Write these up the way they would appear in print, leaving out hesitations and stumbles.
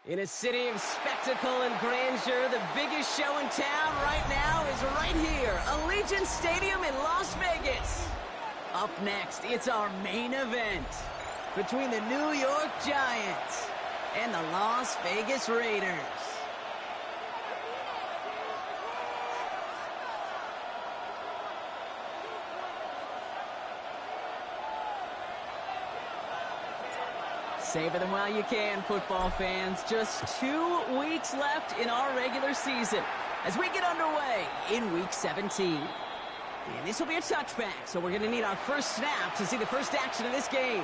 In a city of spectacle and grandeur, the biggest show in town right now is right here, Allegiant Stadium in Las Vegas. Up next, it's our main event between the New York Giants and the Las Vegas Raiders. Savor them while you can, football fans. Just 2 weeks left in our regular season as we get underway in Week 17. And this will be a touchback, so we're going to need our first snap to see the first action of this game.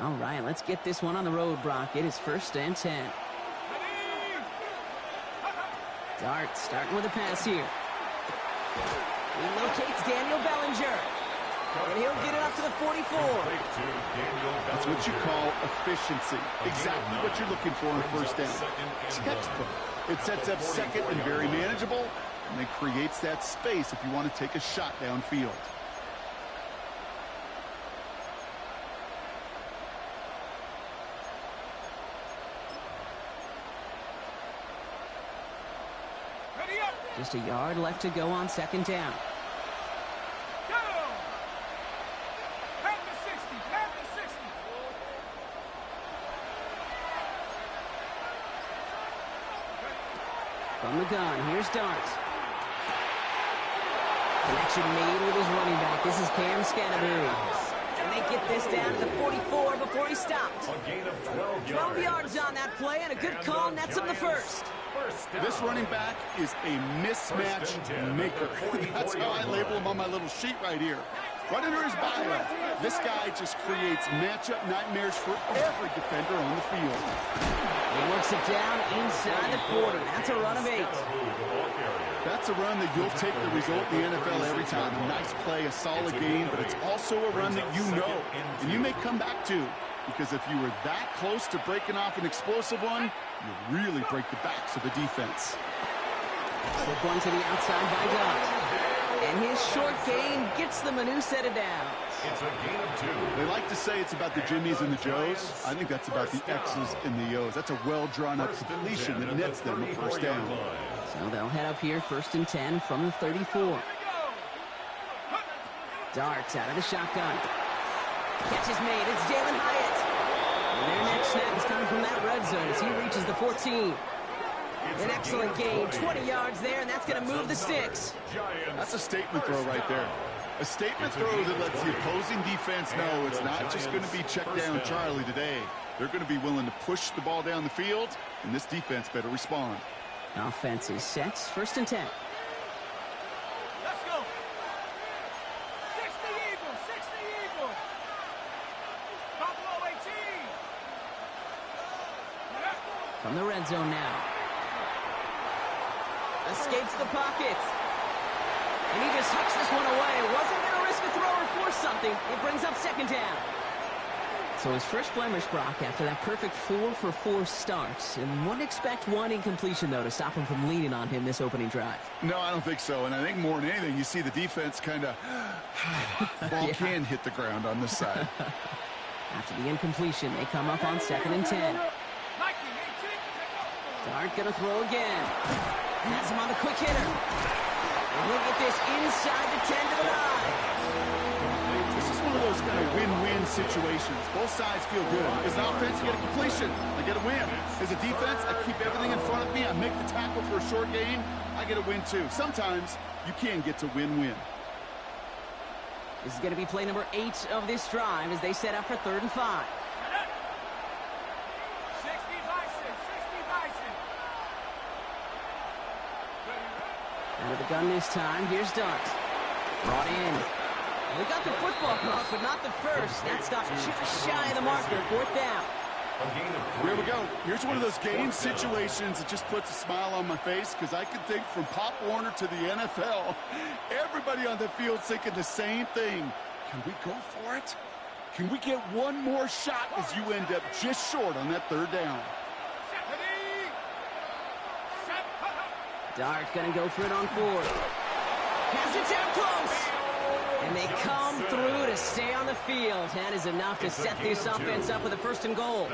All right, let's get this one on the road, Brock. It is 1st and 10. Dart starting with a pass here. He locates Daniel Bellinger. And he'll get it up to the 44. That's what you call efficiency. Exactly what you're looking for on 1st down. Textbook. It sets up 2nd and very manageable, and it creates that space if you want to take a shot downfield. Just a yard left to go on 2nd down. From the gun, here's Dart. Connection made with his running back. This is Cam Scanaberry. And they get this down to the 44 before he stopped. 12 yards on that play, and a good call nets him the first. This running back is a mismatch maker. That's how I label him on my little sheet right here. Right under his bio, this guy just creates matchup nightmares for every defender on the field. He works it down inside the 40. That's a run of 8. That's a run that you'll take the result in the NFL every time. A nice play, a solid game, but it's also a run that you know and you may come back to. Because if you were that close to breaking off an explosive one, you really break the backs of the defense. Quick one to the outside by Dart. And his short gain gets them a new set of downs. It's a gain of 2. They like to say it's about the Jimmies and the Joes. I think that's about the X's and the O's. That's a well-drawn-up completion that nets them a 1st down. So they'll head up here 1st and 10 from the 34. Darts out of the shotgun. Catch is made. It's Jalen Hyatt. And their next snap is coming from that red zone as he reaches the 14. An excellent gain. 20 yards there, and that's going to move the sticks. That's a statement throw right there. A statement throw that lets the opposing defense know it's not just going to be check down Charlie today. They're going to be willing to push the ball down the field, and this defense better respond. Offense is set. 1st and 10. Let's go. 60 Eagles, 60 Eagles. Buffalo 18. From the red zone now. Escapes the pocket. And he just hucks this one away. Wasn't going to risk a throw or force something. It brings up 2nd down. So his first blemish, Brock, after that perfect 4-for-4 start. And wouldn't expect one incompletion, though, to stop him from leaning on him this opening drive. No, I don't think so. And I think more than anything, you see the defense kind of... ball can hit the ground on this side. After the incompletion, they come up on 2nd and 10. Dart going to throw again. Has him on the quick hitter. And he'll get this inside the 10 to the 9. This is one of those kind of win-win situations. Both sides feel good. As an offense, you get a completion. I get a win. As a defense, I keep everything in front of me. I make the tackle for a short gain. I get a win, too. Sometimes, you can get to win-win. This is going to be play number 8 of this drive as they set up for 3rd and 5. Out of the gun this time, here's Dart. Brought in. We got the football puck, but not the first. That stopped just shy of the marker. 4th down. Here we go. Here's one of those game situations that just puts a smile on my face because I can think from Pop Warner to the NFL, everybody on the field thinking the same thing. Can we go for it? Can we get one more shot as you end up just short on that third down? Dart gonna go for it on fourth. Pass it down close. And they come through to stay on the field. That is enough to set this offense up with a 1st and goal.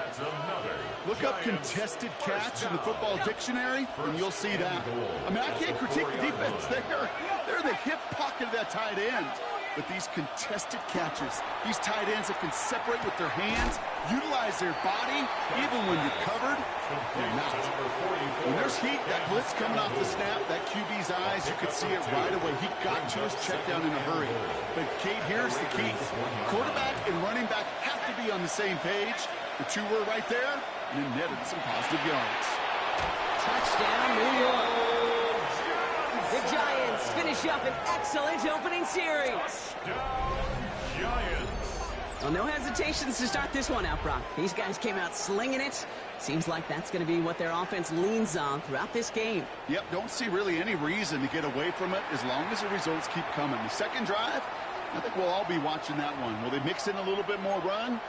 Look up contested catch in the football dictionary, and you'll see that. I mean, I can't critique the defense there. They're the hip pocket of that tight end. But these contested catches, these tight ends that can separate with their hands, utilize their body, even when you're covered, you're not. When there's heat, that blitz coming off the snap, that QB's eyes, you could see it right away. He got to his check down in a hurry. But, Kate, here's the key. Quarterback and running back have to be on the same page. The two were right there, and it netted some positive yards. Touchdown, New York. The Giants finish up an excellent opening series. Well, no hesitations to start this one out, Brock. These guys came out slinging it. Seems like that's going to be what their offense leans on throughout this game. Yep, don't see really any reason to get away from it as long as the results keep coming. The second drive, I think we'll all be watching that one. Will they mix in a little bit more run?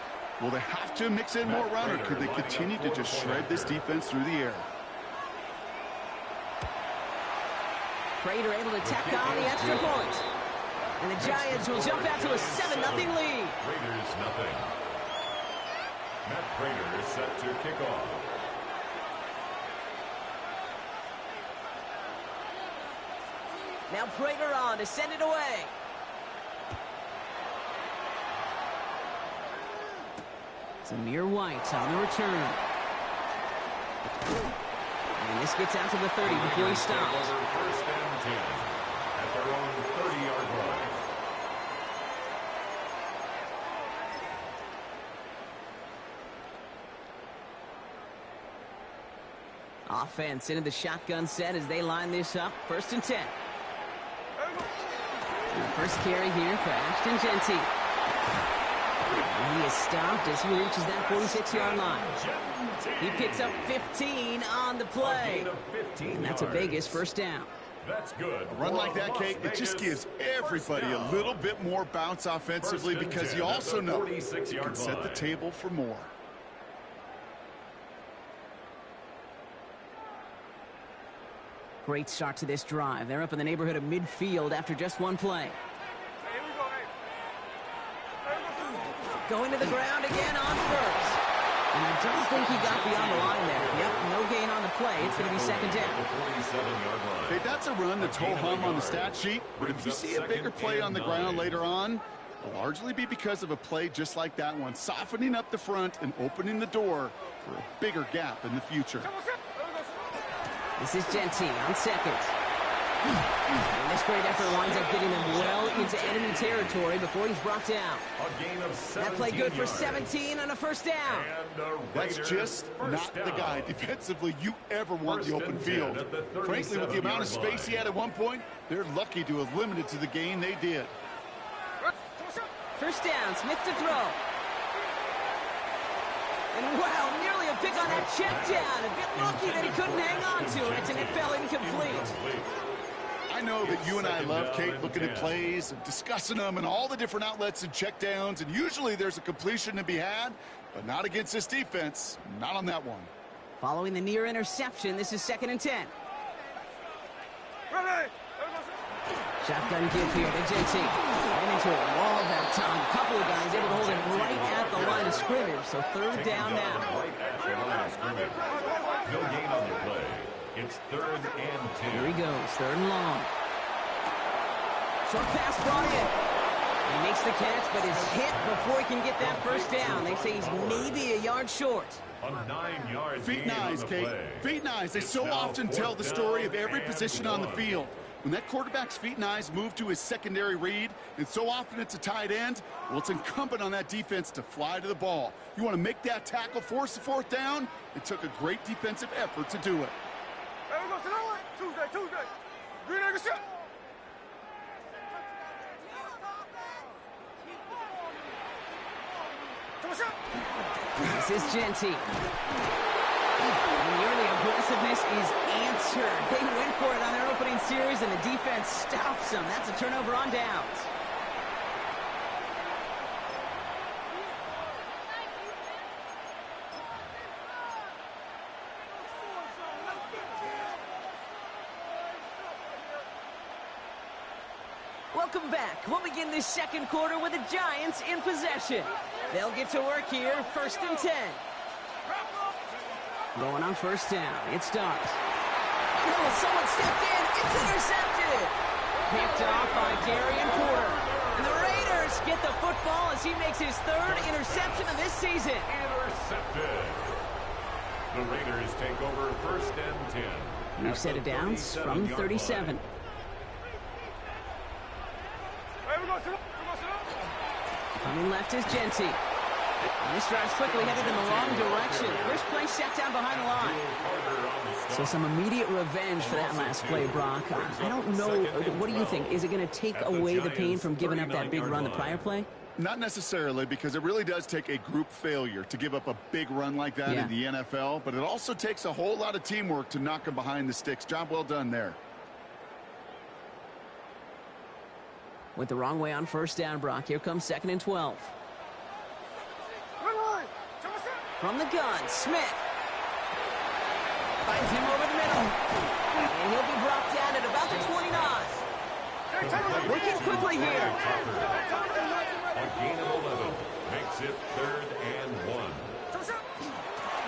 Will they have to mix in more run, or could they continue to just shred this defense through the air? Prater able to tack on the extra point. And the Giants will jump out to a 7-0 lead. Raiders nothing. Matt Prater is set to kick off. Now Prater on to send it away. Zamir White on the return. And this gets out to the 30 before he stops. 1st and 10 at their own 30-yard line. Offense into the shotgun set as they line this up. 1st and 10. And the first carry here for Ashton Genty. And he is stopped as he reaches that 46-yard line. He picks up 15 on the play. And that's a Vegas 1st down. That's good. A run like that, Kate, it just gives everybody a little bit more bounce offensively because you also know you can set the table for more. Great start to this drive. They're up in the neighborhood of midfield after just one play. Going to the ground again on 1st. And I don't think he got beyond the line there. Yep, no gain on the play. It's going to be 2nd down. Hey, that's a run that's ho-hum on the stat sheet, but if you see a bigger play on the ground later on, it'll largely be because of a play just like that one, softening up the front and opening the door for a bigger gap in the future. This is Genty on 2nd. And this great effort winds up getting them well into enemy territory before he's brought down. That play good for 17 on a 1st down. That's just not the guy defensively you ever want the open field. Frankly, with the amount of space he had at one point, they're lucky to have limited to the game they did. 1st down, Smith to throw. And wow, nearly a pick on that check down. A bit lucky that he couldn't hang on to it, and it fell incomplete. I know that you and I love, Kate, looking at plays and discussing them and all the different outlets and checkdowns, and usually there's a completion to be had, but not against this defense, not on that one. Following the near interception, this is 2nd and 10. Shotgun give here to Genty. Ran into a wall that time. A couple of guys able to hold him right at the line of scrimmage, so 3rd down now. Right at the line of scrimmage. No gain on the play. It's 3rd and 10. Here he goes, 3rd and long. Short pass brought in. He makes the catch, but is hit before he can get that 1st down. They say he's maybe a yard short. A 9-yard Feet and eyes, Kate. Feet and eyes. They so often tell the story of every position on the field. When that quarterback's feet and eyes move to his secondary read, and so often it's a tight end, well, it's incumbent on that defense to fly to the ball. You want to make that tackle, force the 4th down? It took a great defensive effort to do it. Tuesday. Green Egg shot. This is Genty. And the early aggressiveness is answered. They went for it on their opening series, and the defense stops them. That's a turnover on downs. Welcome back. We'll begin this second quarter with the Giants in possession. They'll get to work here, 1st and 10. Going on 1st down. It starts. Oh, someone stepped in. It's intercepted. Picked off by Darian Porter. And the Raiders get the football as he makes his 3rd interception of this season. Intercepted. The Raiders take over 1st and 10. New set of downs from 37. Coming left is Genty. And this drive's quickly headed in the wrong direction. First play set down behind the line. So some immediate revenge for that last play, Brock. I don't know. What do you think? Is it going to take away the pain from giving up that big run the prior play? Not necessarily, because it really does take a group failure to give up a big run like that in the NFL. But it also takes a whole lot of teamwork to knock them behind the sticks. Job well done there. Went the wrong way on 1st down, Brock. Here comes 2nd and 12. From the gun, Smith. Finds him over the middle. And he'll be brought down at about the 29. Working quickly here. A gain of 11 makes it 3rd and 1.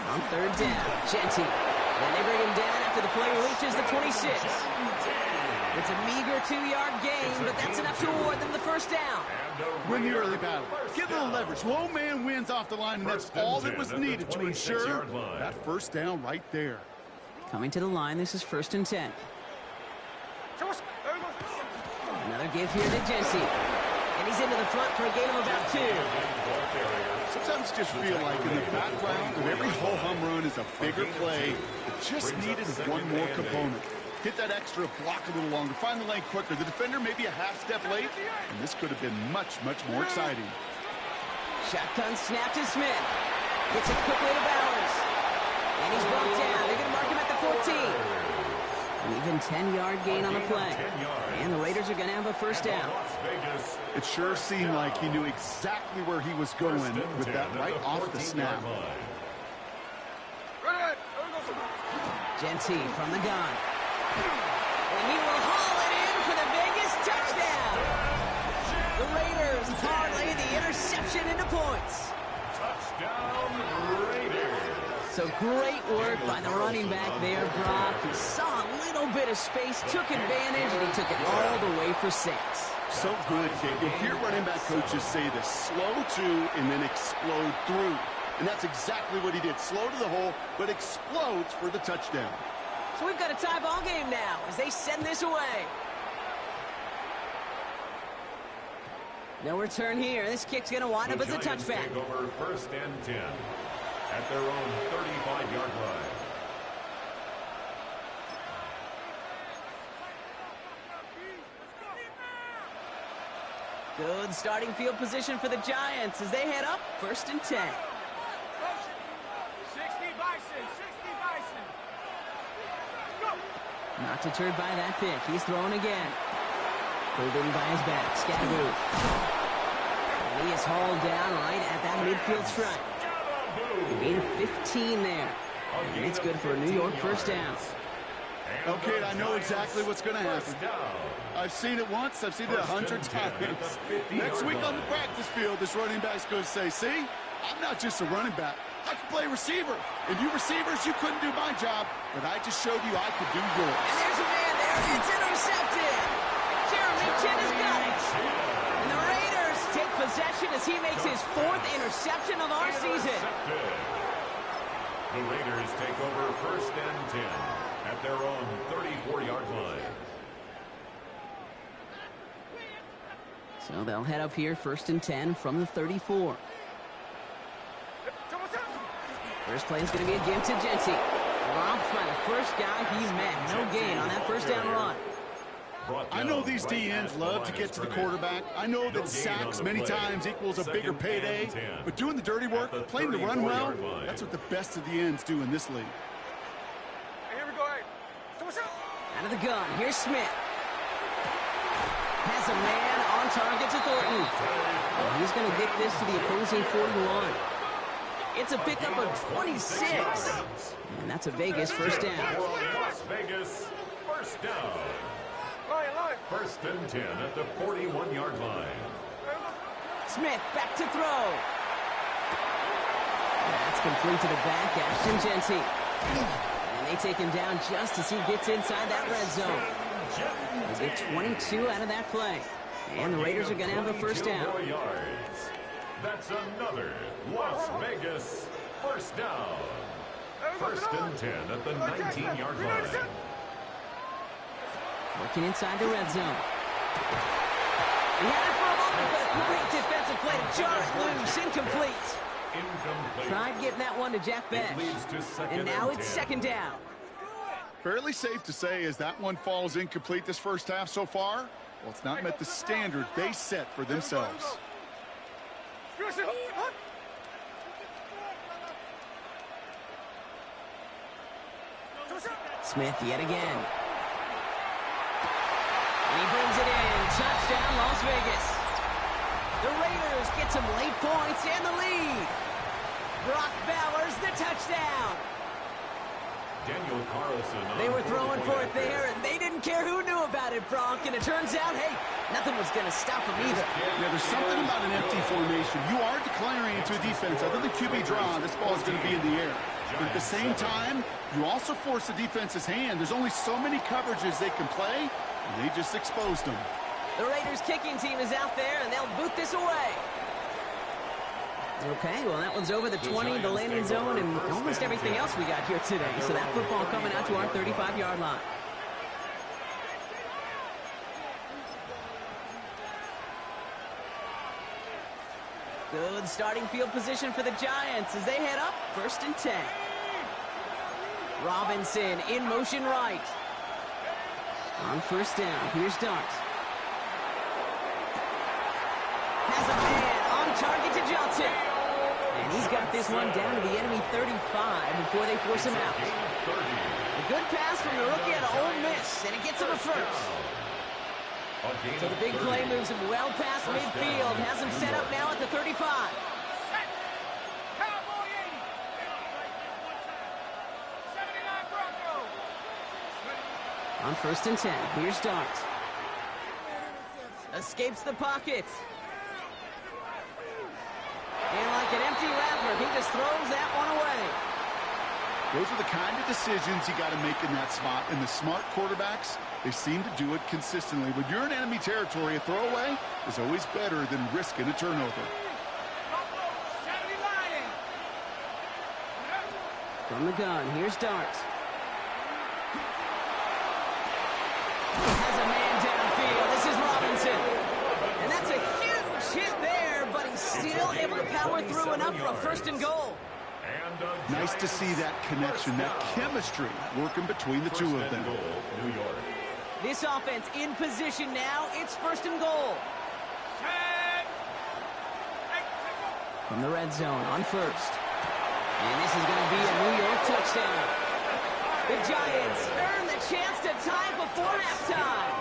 On 3rd down, Genty. And they bring him down after the play reaches the 26. It's a meager 2-yard gain, but that's enough to award them the 1st down. Win the early battle. Give a little leverage. Low man wins off the line, and that's all that was needed to ensure that 1st down right there. Coming to the line, this is 1st and 10. Another give here to Genty. And he's into the front for a gain of about 2. Sometimes just feel like in the background of every ho-hum run is a bigger play. It just needed one more component. Hit that extra block a little longer. Find the lane quicker. The defender may be a half step late, and this could have been much, much more exciting. Shotgun snap to Smith. Gets it quickly to Bowers. And he's brought down. They're going to mark him at the 14. An even 10-yard gain on the play. And the Raiders are going to have a 1st down. It sure seemed like he knew exactly where he was going with that right off the snap. Genty from the gun. And he will haul it in for the Vegas touchdown. The Raiders parlay the interception into points. Touchdown, Raiders. So great work by the running back there, Brock. He saw a little bit of space, took advantage, and he took it all the way for 6. So good, Kate. You'll hear running back coaches say this: slow to and then explode through. And that's exactly what he did. Slow to the hole, but explodes for the touchdown. So we've got a tie ball game now as they send this away. No return here. This kick's going to wind up as a touchback. Take over 1st and 10 at their own 35-yard line. Good starting field position for the Giants as they head up 1st and 10. 60 Bison, 60 Bison. Go. Not deterred by that pick. He's throwing again. Pulled in by his back. Scatterboo. And he is hauled down right at that midfield stripe. A gain of 15 there. And it's good for a New York 1st down. Okay, I know exactly what's going to happen. I've seen it once. I've seen it 100 times. Next week on the practice field, this running back's going to say, see, I'm not just a running back. I can play receiver. And you receivers, you couldn't do my job, but I just showed you I could do yours. And there's a man there. It's intercepted. Jeremy Chin has got it. And the Raiders take possession as he makes his 4th interception of our season. The Raiders take over 1st and 10 at their own 34-yard line. So they'll head up here 1st and 10 from the 34. First play is going to be a give to Genty. Dropped by the first guy he met. No gain on that 1st down run. I know these DNs love to get to the quarterback. I know that sacks many times equals a bigger payday. But doing the dirty work, playing the run well, that's what the best of the ends do in this league. Here we go. Out of the gun, here's Smith. Has a man on target to Thornton. And he's going to get this to the opposing 41. It's a pickup of 26. And that's a Vegas first down. Las Vegas, first down. First and 10 at the 41-yard line. Smith back to throw. That's complete to the back, Ashton Genty. And they take him down just as he gets inside that red zone. They get 22 out of that play. And the Raiders are going to have a first down. That's another Las Vegas first down. First and 10 at the 19-yard line. Working inside the red zone. He had it for a moment, but a great defensive play to jar it loose. Incomplete. Tried getting that one to Jack Besh. And now it's second down. Fairly safe to say as that one falls incomplete this first half so far, well, it's not met the standard they set for themselves. Smith yet again. And he brings it in. Touchdown, Las Vegas. The Raiders get some late points and the lead. Brock Bowers, the touchdown. Daniel Carlson. They were throwing for it there, and they didn't care who knew about it, Brock. And it turns out, hey, nothing was going to stop them either. Yeah, there's something about an empty formation. You are declaring into a defense. Other than QB draw, this ball is going to be in the air. But at the same time, you also force the defense's hand. There's only so many coverages they can play, and they just exposed them. The Raiders kicking team is out there, and they'll boot this away. Okay, well, that one's over the 20, the landing zone, and almost everything else we got here today. So that football coming out to our 35-yard line. Good starting field position for the Giants as they head up first and 10. Robinson in motion right. On first down, here's Dart. Has a man on target to Johnson. And he's got this one down to the enemy 35 before they force him out. A good pass from the rookie out of Ole Miss, and it gets him a first. So the big play moves him well past midfield, has him set up now at the 35. On first and 10, here's Dart. Escapes the pocket. And like an empty wrapper, he just throws that one away. Those are the kind of decisions you got to make in that spot. And the smart quarterbacks, they seem to do it consistently. When you're in enemy territory, a throwaway is always better than risking a turnover. From the gun, here's Dart. Has a man downfield. This is Robinson. And that's a huge hit there, but he's still able to power through enough for a first and goal. Nice to see that connection, that chemistry working between the two of them. This offense in position now. It's first and goal. From the red zone on first. And this is going to be a New York touchdown. The Giants earn the chance to tie before halftime.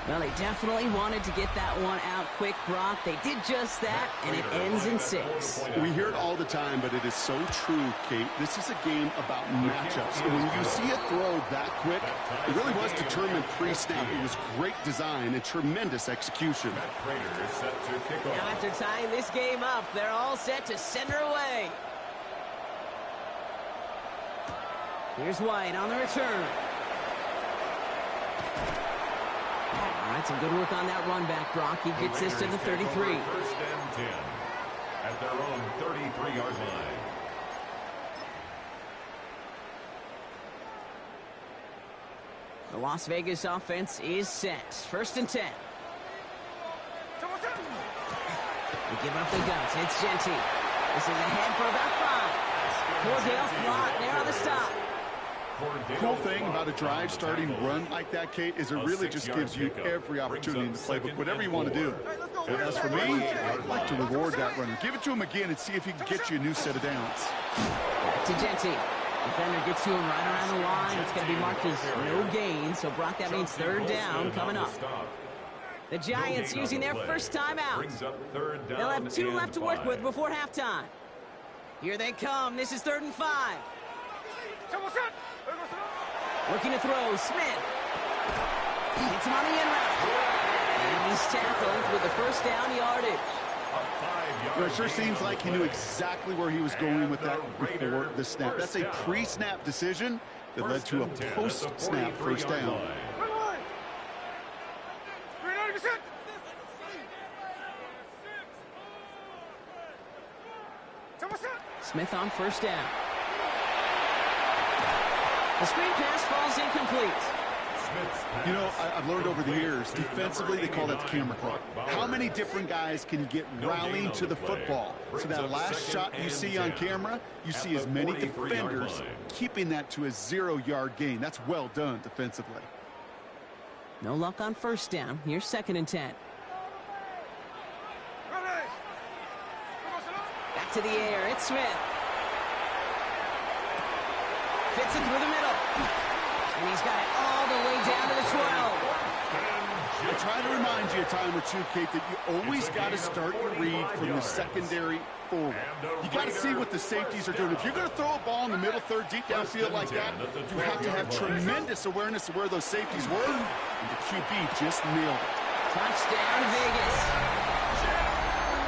Well, they definitely wanted to get that one out quick, Brock. They did just that, and it ends in 6. We hear it all the time, but it is so true, Kate. This is a game about matchups. And when you see a throw that quick, it really was determined pre-snap. It was great design and tremendous execution. Now, after tying this game up, they're all set to send her away. Here's White on the return. All right, some good work on that run back, Brock. He gets this to the 33. First and 10 at their own 33-yard line. The Las Vegas offense is set. First and 10. They give up the guts. It's Genty. This is ahead for about 5. Cordell Flott there on the stop. Cool thing about a drive starting run like that, Kate, is it really just gives you every opportunity in the playbook, whatever you want to do. And as for me, I'd like to reward that runner. Give it to him again and see if he can get you a new set of downs. Back to Genty. Defender gets to him right around the line. It's going to be marked as no gain. So, Brock, that means third down coming up. The Giants using their first time out. They'll have 2 left to work with before halftime. Here they come. This is 3rd and 5. Looking to throw. Smith. Hits him on the in route. And he's tackled with the first down yardage. You know, it sure seems like he knew exactly where he was going with that before the snap. That's a pre-snap decision that led to a post-snap first down. Smith on first down. The screen pass falls incomplete. You know, I've learned over the years, defensively, they call that the camera club. How many different guys can get rallying to the football? So that last shot you see on camera, you see as many defenders keeping that to a 0-yard gain. That's well done defensively. No luck on first down. Here's 2nd and 10. Back to the air. It's Smith. Fits it through the middle. And he's got it all the way down to the 12. I try to remind you a time or two, Kate, that you always got to start your read from the secondary forward. You got to see what the safeties are doing. If you're going to throw a ball in the middle third, deep downfield like that, you have to have tremendous awareness of where those safeties were, and the QB just nailed it. Touchdown, Vegas.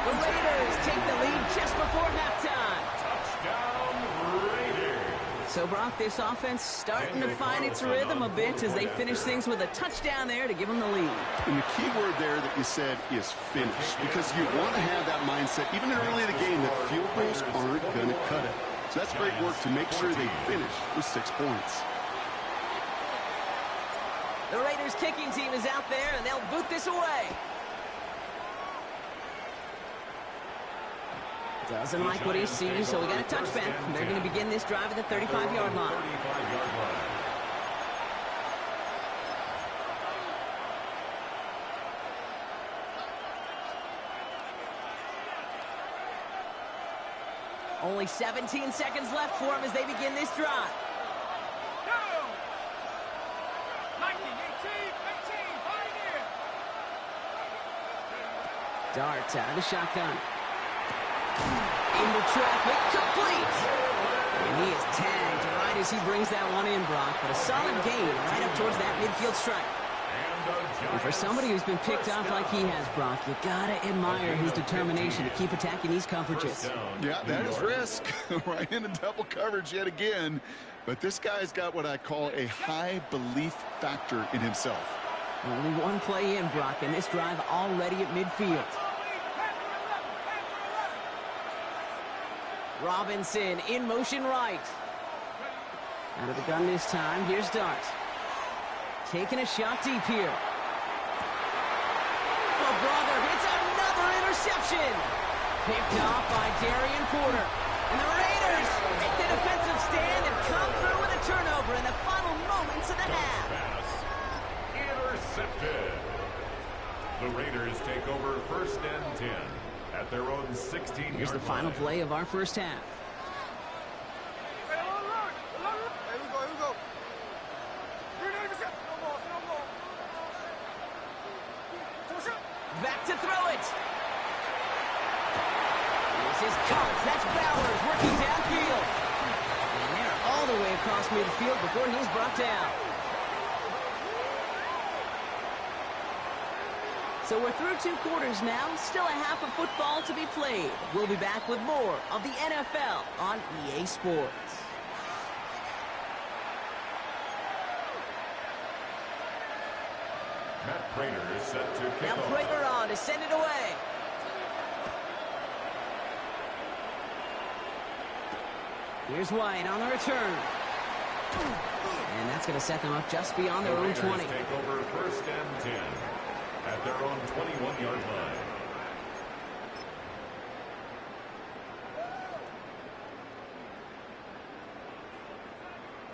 The Raiders take the lead just before halftime. Touchdown, Raiders. So, Brock, this offense starting to find its rhythm a bit as they finish things with a touchdown there to give them the lead. And the key word there that you said is finish, because you want to have that mindset, even early in the game, that field goals aren't going to cut it. So that's great work to make sure they finish with 6 points. The Raiders kicking team is out there, and they'll boot this away. Doesn't like what he sees, so we got a touchback. They're going to begin this drive at the 35-yard line. Only 17 seconds left for him as they begin this drive. Dart out of the shotgun. Into traffic, complete. And he is tagged right as he brings that one in, Brock. But a solid gain right up towards that midfield strike. And for somebody who's been picked off like he has, Brock, you gotta admire his determination to keep attacking these coverages. Yeah, that is risk. Right into double coverage yet again. But this guy's got what I call a high belief factor in himself. Only one play in, Brock, and this drive already at midfield. Robinson in motion right. Out of the gun this time. Here's Dart. Taking a shot deep here. Oh, brother, it's another interception. Picked off by Darian Porter. And the Raiders make the defensive stand and come through with a turnover in the final moments of the half. Intercepted. The Raiders take over 1st and 10 at their own 16-yard Here's the final play of our first half. Back to throw it. This is Coates. That's Bowers working downfield. And they're all the way across midfield before he's brought down. So we're through 2 quarters now. Still a half of football to be played. We'll be back with more of the NFL on EA Sports. Matt Prater is set to kick Now off. Prater on to send it away. Here's White on the return. And that's going to set them up just beyond their own 20. Take over 1st and 10 at their own 21-yard line.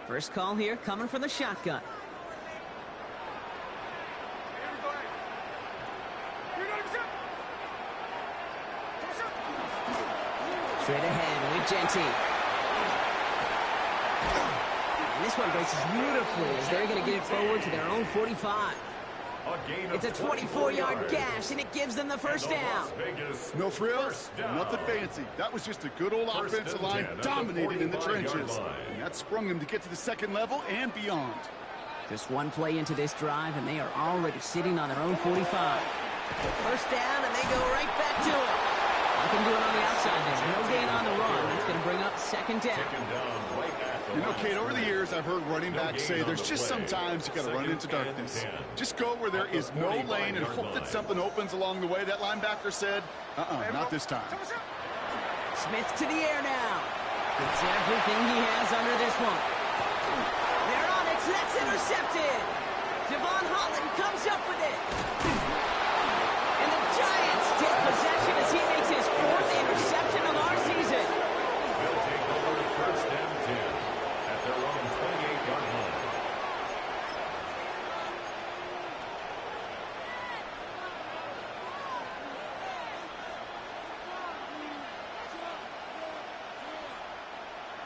First call here coming from the shotgun. Straight ahead with Genty. And this one breaks beautifully as they're going to get it forward to their own 45. It's a 24-yard gash, and it gives them the first down. No frills, nothing fancy. That was just a good old offensive line dominating in the trenches. And that sprung them to get to the second level and beyond. Just one play into this drive, and they are already sitting on their own 45. First down, and they go right back to it. They can do it on the outside there. No gain on the run. That's going to bring up second down. You know, Kate, over the years, I've heard running backs say there's just sometimes you got to run into darkness. Just go where there is no lane and hope that something opens along the way. That linebacker said, not this time. Smith to the air now. It's everything he has under this one. They're on it. That's intercepted. Devon Holland comes up with it. And the Giants take possession as he makes his fourth interception of our season. They'll take over first and 10 at their own 28-yard line.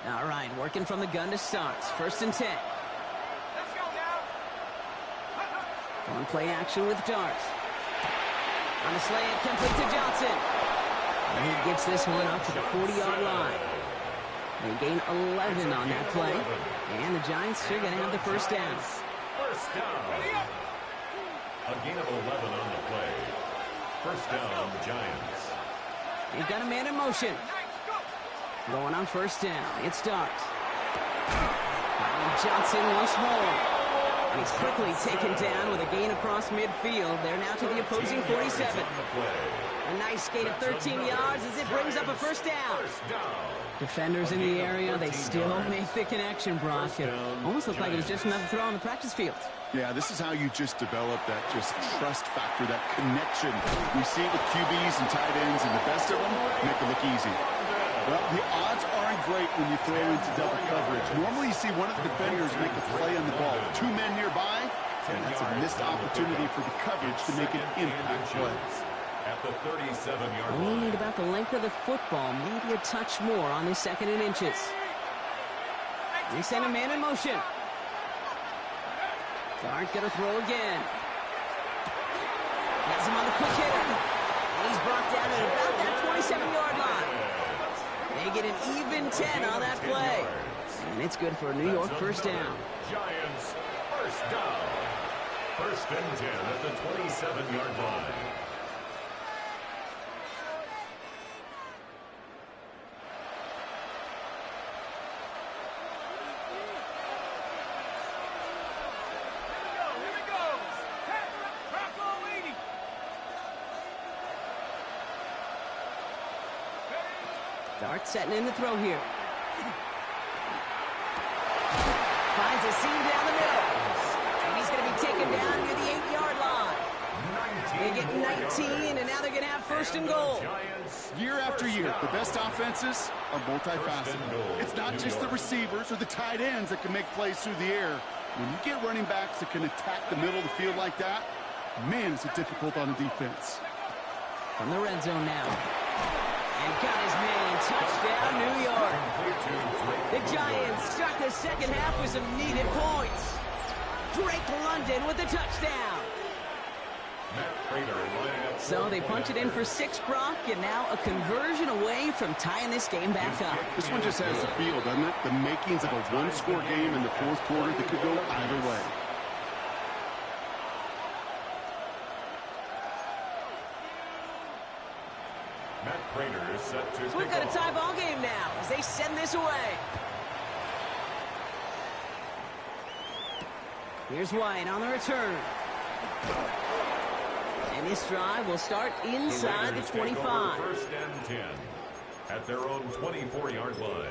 All right, working from the gun to start. First and 10. Let's go now. On play action with Dart. On the slant, complete to Johnson. And he gets this one up to the 40-yard line. They gain 11 on that play. And the Giants are going to have the first down. First down. A gain of 11 on the play. First down, Giants. They've got a man in motion. Going on first down. It starts. And Johnson once more. And he's quickly taken down with a gain across midfield. They're now to the opposing 47. A nice gain of 13 yards as it brings up a first down. Defenders in the area, they still make the connection, Brock. It almost looked like it was just another throw on the practice field. Yeah, this is how you just develop that just trust factor, that connection. We see it with QBs and tight ends, and the best of them make it look easy. Well, the odds aren't great when you throw into double coverage. Normally you see one of the defenders make a play on the ball. Two men nearby, and that's a missed opportunity for the coverage to make an impact play. At the 37-yard line. Only need about the length of the football, maybe a touch more on this second and inches. They send a man in motion. Dart gonna throw again. Has him on the quick hitter. And he's brought down at about that 27-yard line. They get an even 10 on that play. And it's good for a New York first down. Giants first down. First and 10 at the 27-yard line. Dart setting in the throw here. Finds a seam down the middle. And he's going to be taken down near the 8-yard line. They get 19, and now they're going to have first and goal. Year after year, the best offenses are multifaceted. It's not just the receivers or the tight ends that can make plays through the air. When you get running backs that can attack the middle of the field like that, man, is it difficult on the defense. From the red zone now. And got his man. Touchdown, New York. The Giants start the second half with some needed points. Drake London with the touchdown. So they punch it in for 6, Brock, and now a conversion away from tying this game back up. This one just has the feel, doesn't it? The makings of a one-score game in the fourth quarter that could go either way. So we've got a tie ball game now as they send this away. Here's White on the return. And this drive will start inside the 25. First and 10 at their own 24-yard line.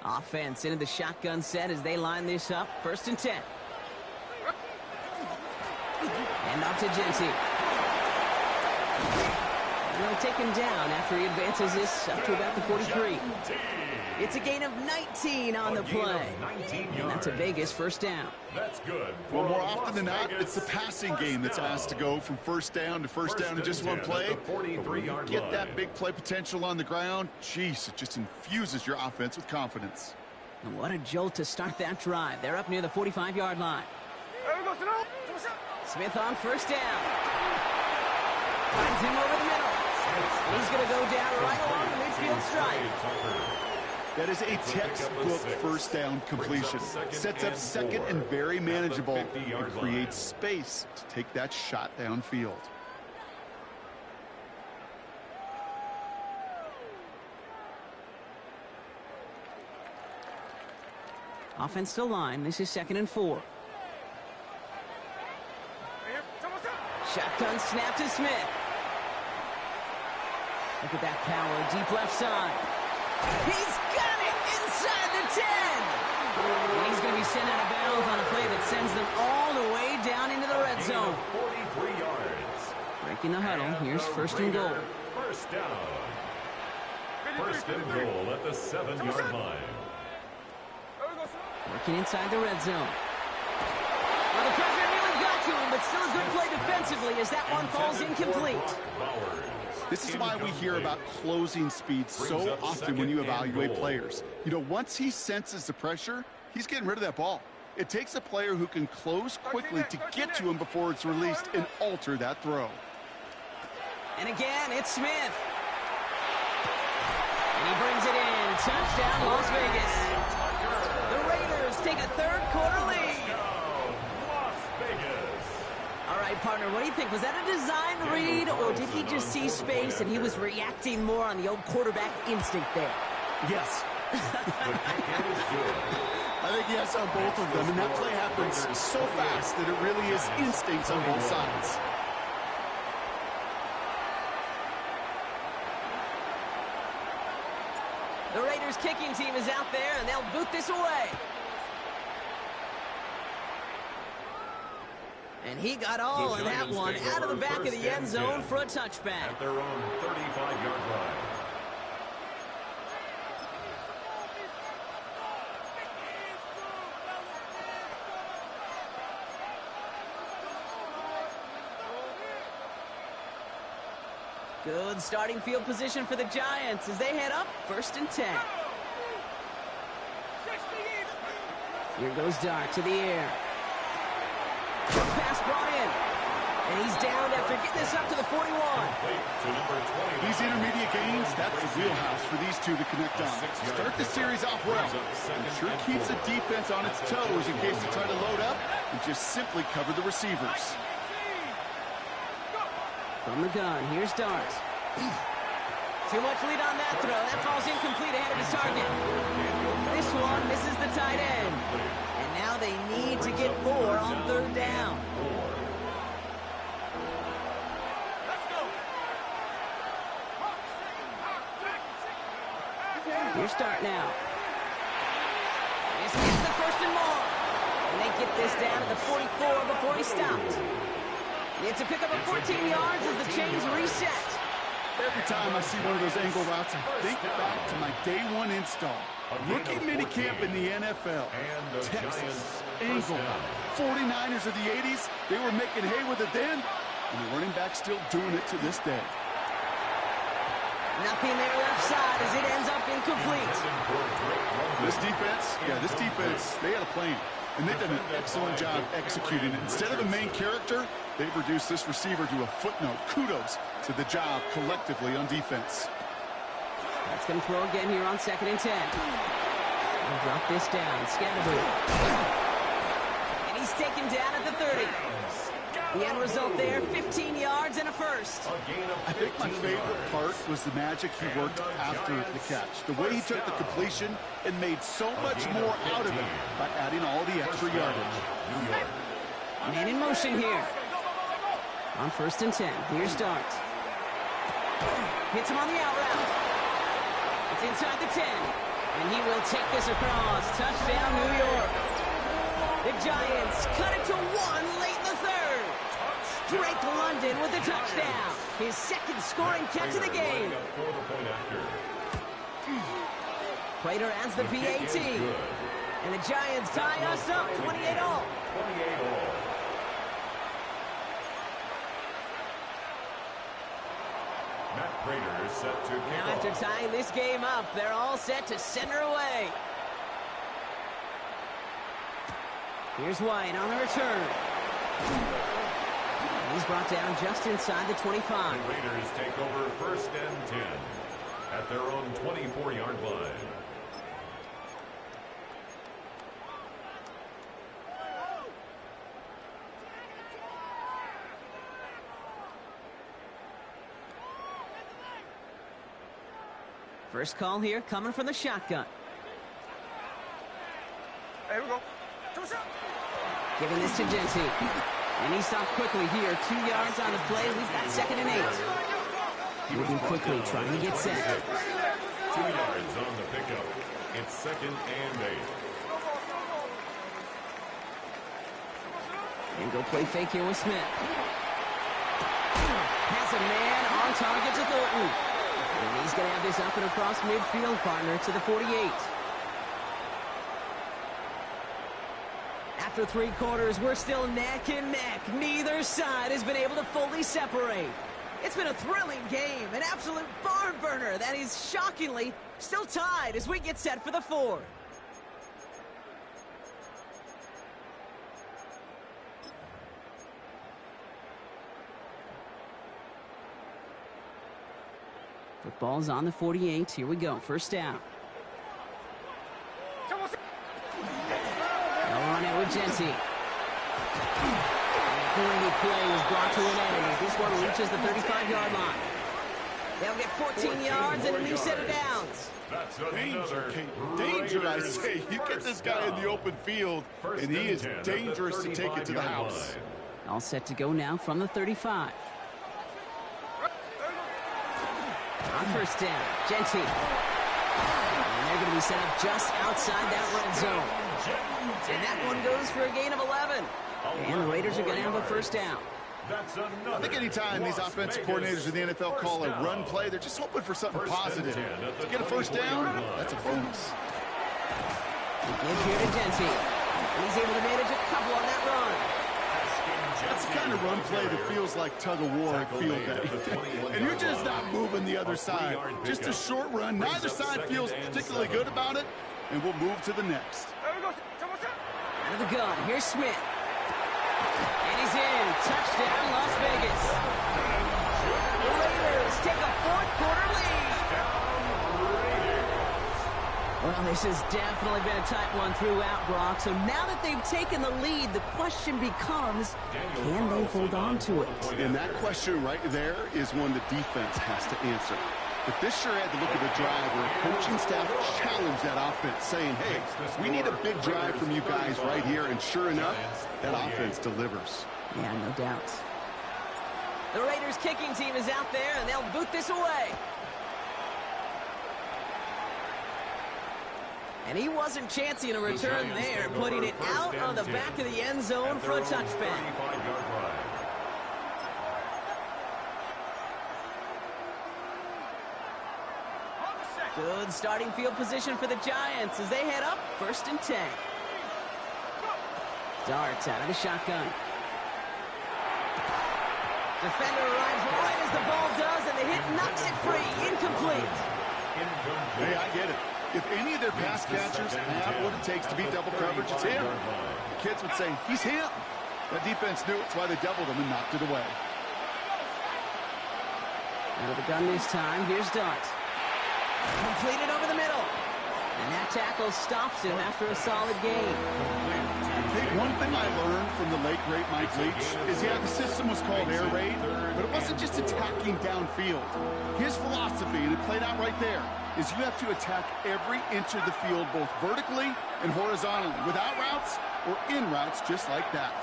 Offense into the shotgun set as they line this up. First and 10. And off to Genty. And they'll take him down after he advances this up to about the 43. It's a gain of 19 on the play. And that's a Vegas first down. That's good. Well, more often than not, it's the passing game that's asked to go from first down to first down in just one play. But when you get that big play potential on the ground, geez, it just infuses your offense with confidence. And what a jolt to start that drive. They're up near the 45-yard line. Smith on first down. Finds him over the middle. And he's going to go down right along the midfield stripe. That is a textbook first down completion. Sets up second and very manageable and creates space to take that shot downfield. Offensive line. This is 2nd and 4. Shotgun snap to Smith. Look at that power, deep left side. He's got it inside the 10. And he's going to be sent out of bounds on a play that sends them all the way down into the red zone. 43 yards. Breaking the huddle. Here's 1st and goal. First down. 1st and goal at the 7-yard line. Working inside the red zone. Well, the pressure nearly got to him, but still a good play defensively as that one falls incomplete. This is why we hear about closing speed so often when you evaluate players. You know, once he senses the pressure, he's getting rid of that ball. It takes a player who can close quickly to get to him before it's released and alter that throw. And again, it's Smith. And he brings it in. Touchdown, Las Vegas. The Raiders take a third-quarter lead. All right, partner, what do you think? Was that a design read, or did he just see space and he was reacting more on the old quarterback instinct there? Yes. I think yes on both of them, and that play happens so fast that it really is instincts on both sides. The Raiders kicking team is out there, and they'll boot this away. And he got all of that one out of the back of the end zone for a touchback. At their own 35-yard line. Good starting field position for the Giants as they head up 1st and 10. Here goes Dart to the air. Pass brought in. And he's down after getting this up to the 41. These intermediate gains, that's the wheelhouse for these two to connect on. Start the series off well. It sure keeps the defense on its toes in case they try to load up and just simply cover the receivers. From the gun, here's Dart. Too much lead on that throw. That falls incomplete ahead of his target. This one misses the tight end. And now they need to get 4 on 3rd down. Here's Dart now. This gets the 1st and more. And they get this down to the 44 before he stopped. It's a pickup of 14 yards as the chains reset. Every time I see one of those angle routes, I think back to my day 1 install. Rookie minicamp in the NFL. Texas, angle, 49ers of the 80s, they were making hay with it then, and the running back's still doing it to this day. Nothing there left side as it ends up incomplete. This defense, they had a plan, and they've done an excellent job executing it. Instead of a main character, they've reduced this receiver to a footnote. Kudos to the job collectively on defense. That's going to throw again here on 2nd and 10. He'll drop this down. Scatterboo. And he's taken down at the 30. The end result there, 15 yards and a first. I think my favorite part was the magic he worked after the catch. The way he took the completion and made so much more out of it by adding all the extra yardage. Man in motion here. On 1st and 10, here's Dart. Hits him on the out route. It's inside the 10. And he will take this across. Touchdown, New York. The Giants cut it to 1 late in the 3rd. Drake London with a touchdown. His second scoring catch of the game. Prater adds the PAT. And the Giants tie us up 28-all. Matt Prater is set to kick Now after off. tying this game up, they're all set to send her away. Here's White on the return. And he's brought down just inside the 25. The Raiders take over 1st and 10 at their own 24-yard line. First call here coming from the shotgun. Here we go. Giving this to Genty. And he stopped quickly here. 2 yards on the play. We've got 2nd and 8. Moving quickly, trying to get set. 2 yards on the pickup. It's 2nd and 8. And go play fake here with Smith. Has a man on target to Thornton. And he's going to have this up and across midfield, partner, to the 48. After 3 quarters, we're still neck and neck. Neither side has been able to fully separate. It's been a thrilling game, an absolute barn burner that is shockingly still tied as we get set for the 4th. Football's on the 48. Here we go. First down. They'll run it with Genty. Great play is brought to an end as this one reaches the 35-yard line. They'll get 14 yards and a new set of downs. That's Danger, another danger, I Raiders say. You get this guy in the open field, First and he and is 10 at dangerous the to take it to the 35-yard house. line. All set to go now from the 35. On first down, Genty. And they're going to be set up just outside that red zone. And that one goes for a gain of 11. And the Raiders are going to have a first down. I think anytime these offensive coordinators in the NFL call a run play, they're just hoping for something positive. To get a first down, that's a bonus. The give here to Genty. And he's able to manage a couple on that run. That's the kind of run play that feels like tug-of-war at field day. And you're just not moving the other side. Just a short run. Neither side feels particularly good about it, and we'll move to the next. Out of the gun, here's Smith. And he's in. Touchdown, Las Vegas. The Raiders take a 4th quarter lead. Well, this has definitely been a tight one throughout, Brock. So now that they've taken the lead, the question becomes, can they hold on to it? And that question right there is one the defense has to answer. But this sure had to look at a drive where a coaching staff challenged that offense, saying, hey, we need a big drive from you guys right here. And sure enough, that offense delivers. Yeah, no doubt. The Raiders kicking team is out there, and they'll boot this away. And he wasn't chancing a return there, putting it out of the back of the end zone for a touchback. Good starting field position for the Giants as they head up 1st and 10. Darts out of the shotgun. Defender arrives right as the ball does, and the hit knocks it free. Incomplete. Hey, I get it. If any of their pass catchers have what it takes to beat double coverage, it's him. The kids would say, he's him. That defense knew it. That's why they doubled him and knocked it away. Out of the gun this time. Here's Dart. Completed over the middle. And that tackle stops him after a solid gain. One thing I learned from the late, great Mike Leach is, yeah, the system was called air raid, but it wasn't just attacking downfield. His philosophy, and it played out right there, is you have to attack every inch of the field, both vertically and horizontally, without routes or in routes just like that.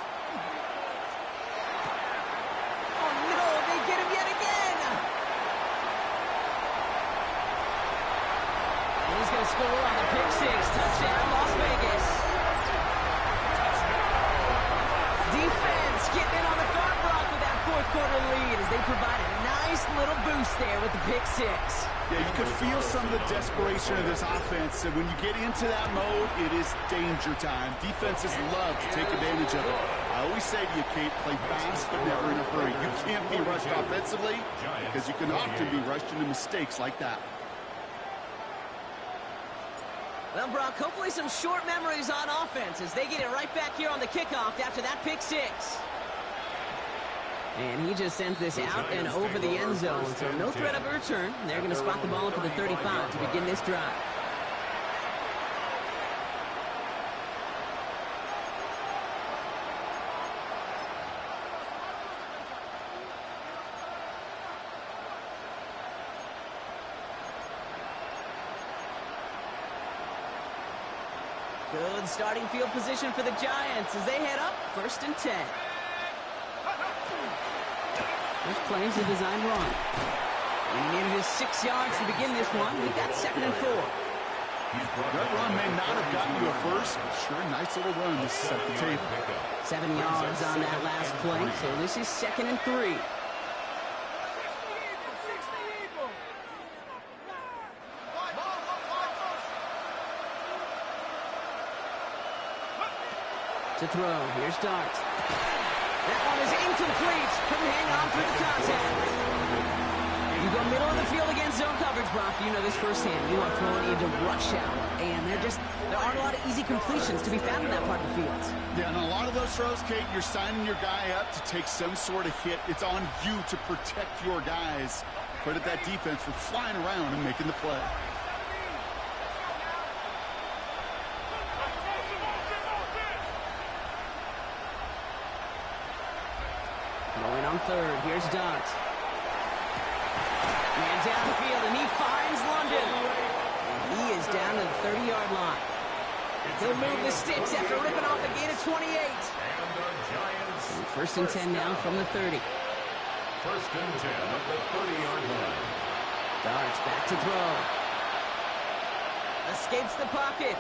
Oh, no, they get him yet again. And he's going to score on the pick six. Touchdown, Las Vegas. Defense getting in on the front block with that fourth-quarter lead as they provide a nice little boost there with the pick six. Yeah, you could feel some of the desperation of this offense, and when you get into that mode, it is danger time. Defenses love to take advantage of it. I always say to you, Kate, play fast but never in a hurry. You can't be rushed offensively because you can often be rushed into mistakes like that. Well, Brock, hopefully some short memories on offense as they get it right back here on the kickoff after that pick six. And he just sends this out and over the end zone, so no threat of a return. They're going to spot the ball up at the 35 to begin this drive. Good starting field position for the Giants as they head up 1st and 10. This play is a design run. And he needed his 6 yards to begin this one. We've got 2nd and 4. That run may not have gotten you a first, but sure, nice little run to set the table. 7 yards on that last play, so this is 2nd and 3. To throw, here's Dart. That one is incomplete. Couldn't hang on through the contact. You go middle of the field against zone coverage, Brock. You know this firsthand. You are throwing into rush hour, and there aren't a lot of easy completions to be found in that part of the field. Yeah, and a lot of those throws, Kate, you're signing your guy up to take some sort of hit. It's on you to protect your guys. Credit that defense for flying around and making the play. Going on third, here's Dart. Man downfield, and he finds London. And he is down to the 30-yard line. He'll move the sticks after ripping off a gain of 28. And 1st and 10 now from the 30. 1st and 10 at the 30-yard line. Dart's back to throw. Escapes the pocket.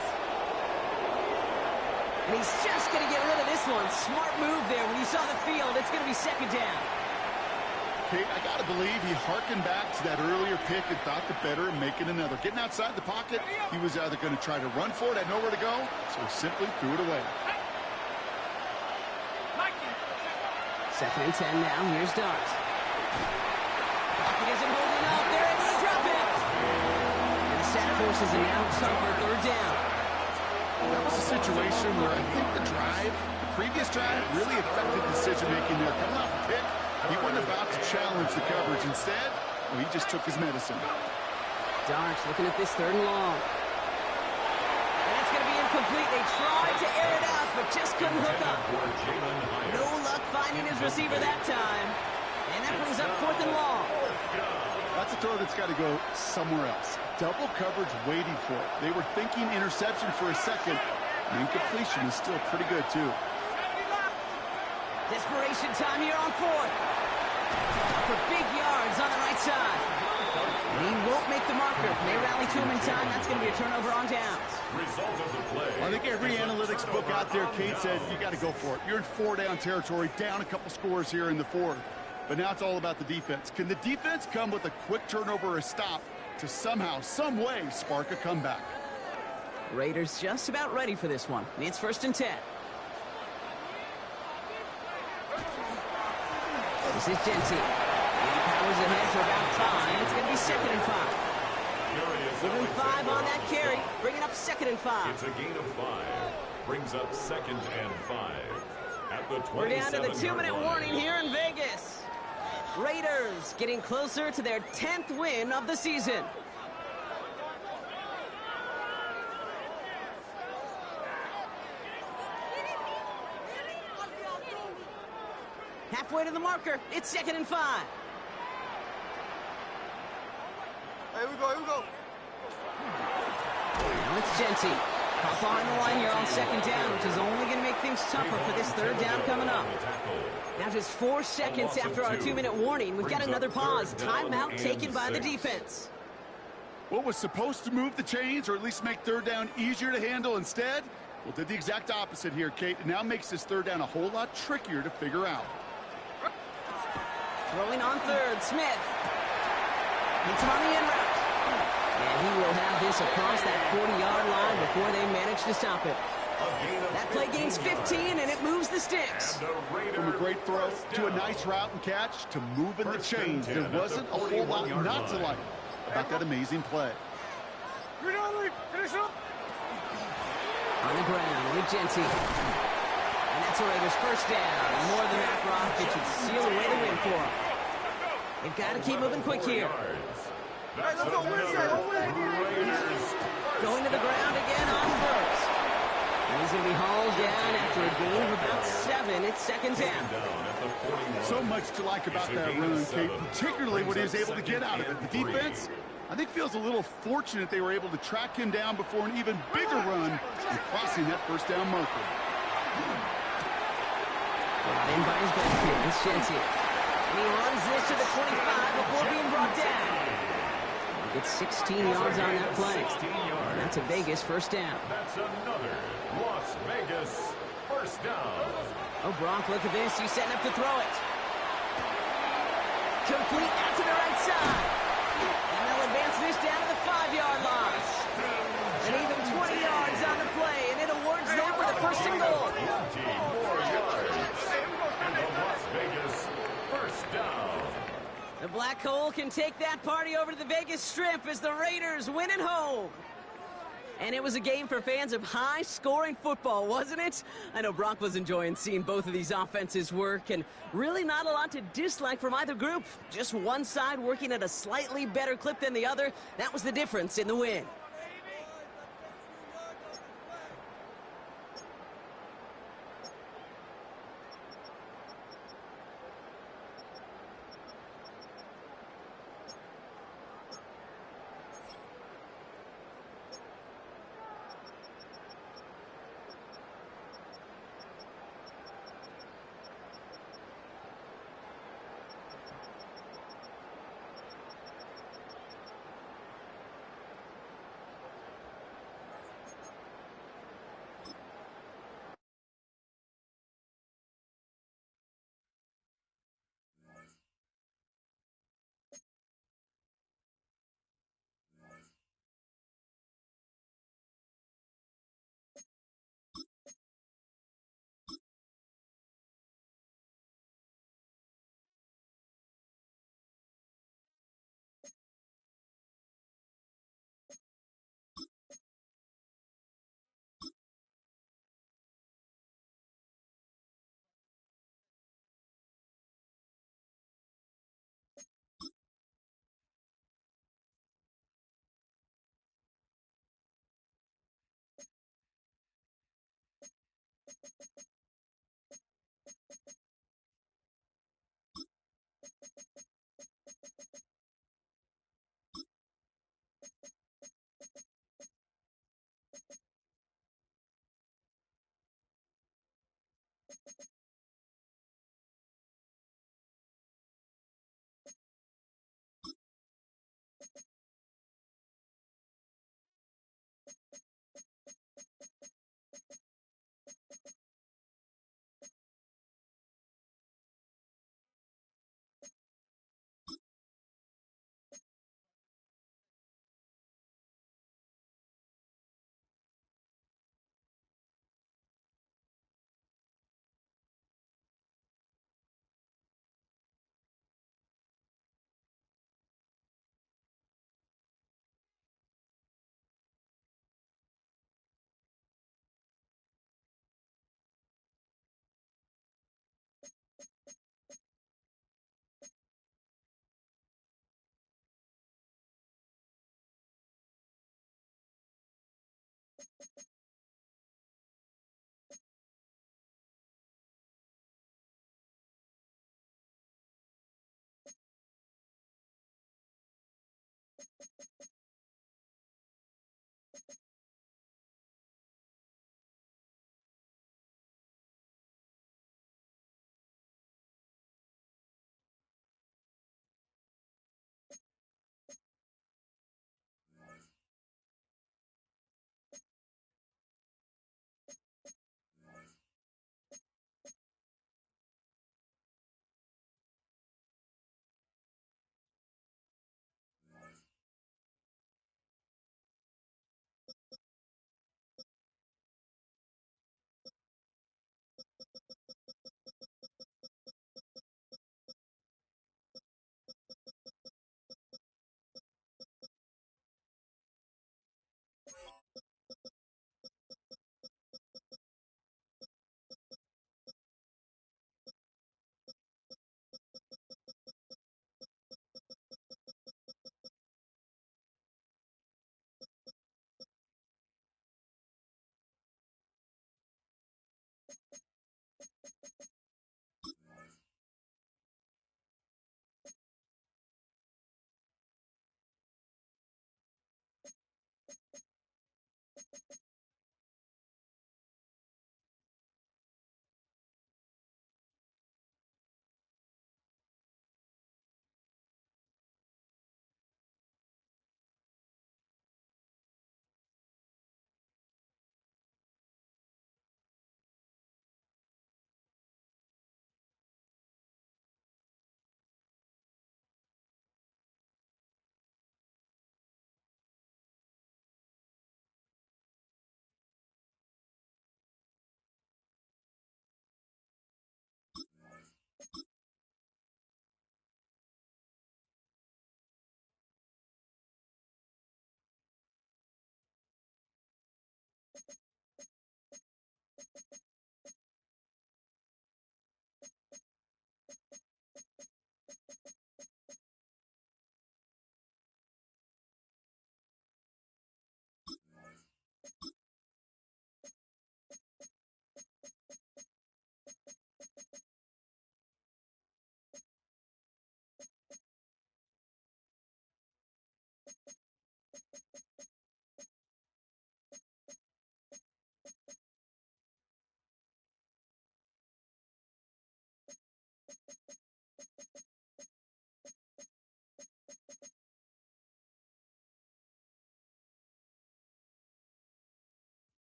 And he's just going to get rid of this one. Smart move there. When you saw the field, it's going to be 2nd down. Kate, I got to believe he harkened back to that earlier pick and thought the better of making another. Getting outside the pocket, he was either going to try to run for it, had nowhere to go, so he simply threw it away. 2nd and 10 now. Here's Dart. Pocket isn't holding up. They're able to drop it. And the sack forces it now for 3rd down. That was a situation where I think the previous drive, really affected decision-making there. Coming off a pick, he wasn't about to challenge the coverage. Instead, well, he just took his medicine. Dart's looking at this 3rd and long. And it's going to be incomplete. They tried to air it out, but just couldn't hook up. No luck finding his receiver that time. And that brings up 4th and long. That's a throw that's got to go somewhere else. Double coverage waiting for it. They were thinking interception for a second. The incompletion is still pretty good, too. Desperation time here on 4th. For big yards on the right side. And he won't make the marker. They rally to him in time. That's going to be a turnover on downs. Result of the play. I think every analytics book out there, Kate, said you got to go for it. You're in 4-down territory, down a couple scores here in the 4th. But now it's all about the defense. Can the defense come with a quick turnover or a stop to somehow, some way, spark a comeback? Raiders just about ready for this one. It's 1st and 10. This is Genty. He powers ahead for about 5. It's going to be 2nd and 5. Give him 5 on that carry. Bring it up 2nd and 5. It's a gain of 5. Brings up 2nd and 5. At the 27-yard line. We're down to the 2-minute warning here in Vegas. Raiders getting closer to their 10th win of the season. Halfway to the marker. It's 2nd and 5. Here we go, here we go. Now it's Genty. Hop behind the line here on 2nd down, which is only going to make things tougher for this 3rd down coming up. Now just 4 seconds after our 2-minute warning, we've got another pause. Timeout taken by the defense. What was supposed to move the chains or at least make 3rd down easier to handle instead? Well, did the exact opposite here, Kate. It now makes this 3rd down a whole lot trickier to figure out. Throwing on third, Smith. Hits him on the in route. And he will have this across that 40-yard line before they manage to stop it. That play gains 15, and it moves the sticks. From a great throw to a nice route and catch to moving the chains, there wasn't a whole lot not to like about that amazing play. On the ground, Legenti. And that's a Raiders first down. And more than that, Brock, it should seal away the win for them. They've got to keep moving quick here. Going to the ground again on first. And he's going to be hauled down after a gain of about 7. It's second down. So much to like about that run, Kate, particularly what he was able to get out of it. The defense, I think, feels a little fortunate they were able to track him down before an even bigger run and crossing that first down marker. Brought in by his backfield, it's Shenty. And he runs this to the 25 before being brought down. Gets 16 yards on that play. And that's a Vegas first down. That's another Las Vegas first down. Oh, Brock, look at this. He's setting up to throw it. Complete out to the right side. And they'll advance this down to the 5-yard line. And even 20 yards on the play, and it awards them for the first and goal. 20 more yards. And the Las Vegas first down. The Black Hole can take that party over to the Vegas Strip as the Raiders win at home. And it was a game for fans of high-scoring football, wasn't it? I know Brock was enjoying seeing both of these offenses work, and really not a lot to dislike from either group. Just one side working at a slightly better clip than the other. That was the difference in the win.